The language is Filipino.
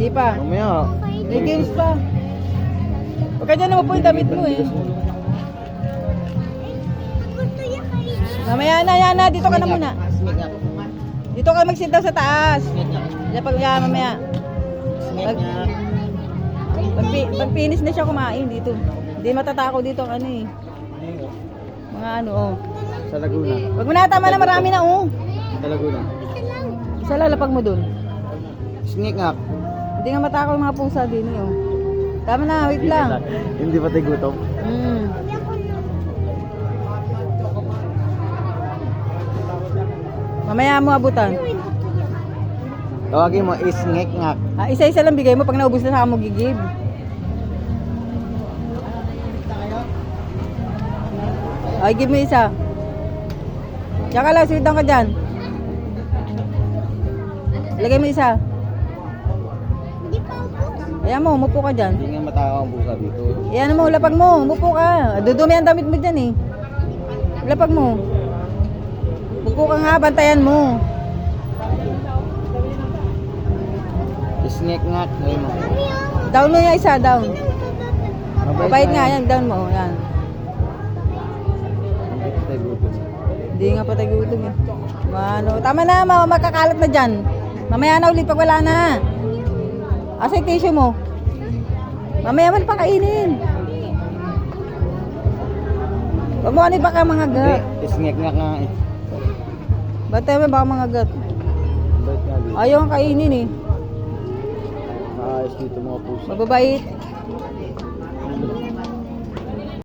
Di pa. Mamaya. May games pa. Huwag ka dyan naman po yung damit mo eh. Mamaya na, yan na. Dito ka na muna. Dito ka mag-sit down sa taas. Yan, mamaya. Pag finish na siya kumain dito. Hindi matatakaw dito ang ano eh. Mga ano oh. Sa Laguna. Wag mo na, tama na, marami na oh. Sa Laguna. Isa lalapag mo dun. Snake nga. Hindi nga matakaw yung mga pusa din eh oh. Tama na, wait lang. Hindi pa tayo gutom. Mamaya mo abutan. Tawagin mo, snake nga. Isa-isa lang bigay mo pag naubos na sa mo gigib. Ay, give me isa. Tsaka lang, sweet down ka dyan. Lagay mo isa. Ayan mo, umupo ka dyan. Hindi nga matakaw ang pusa dito. Ayan mo, lapag mo, umupo ka. Dudumi ang damit mo dyan eh. Lapag mo. Umupo ka nga, bantayan mo. Snake nga. Ngayon mo. Down mo yung isa, down. Mabait nga yan, down mo. Yan. Hindi pa tayo gutom. Hindi nga patay gutom eh. Ano, tama na, makakalat na dyan. Mamaya na ulit pag wala na. Asa yung tissue mo? Mamaya man pakainin. Huwag mo kanit baka mga gat. Hindi, snake nga nga eh. Bantay mo baka mga gat. Bait nga dito. Ayaw ang kainin eh. Maayos dito mga pusa. Mababait.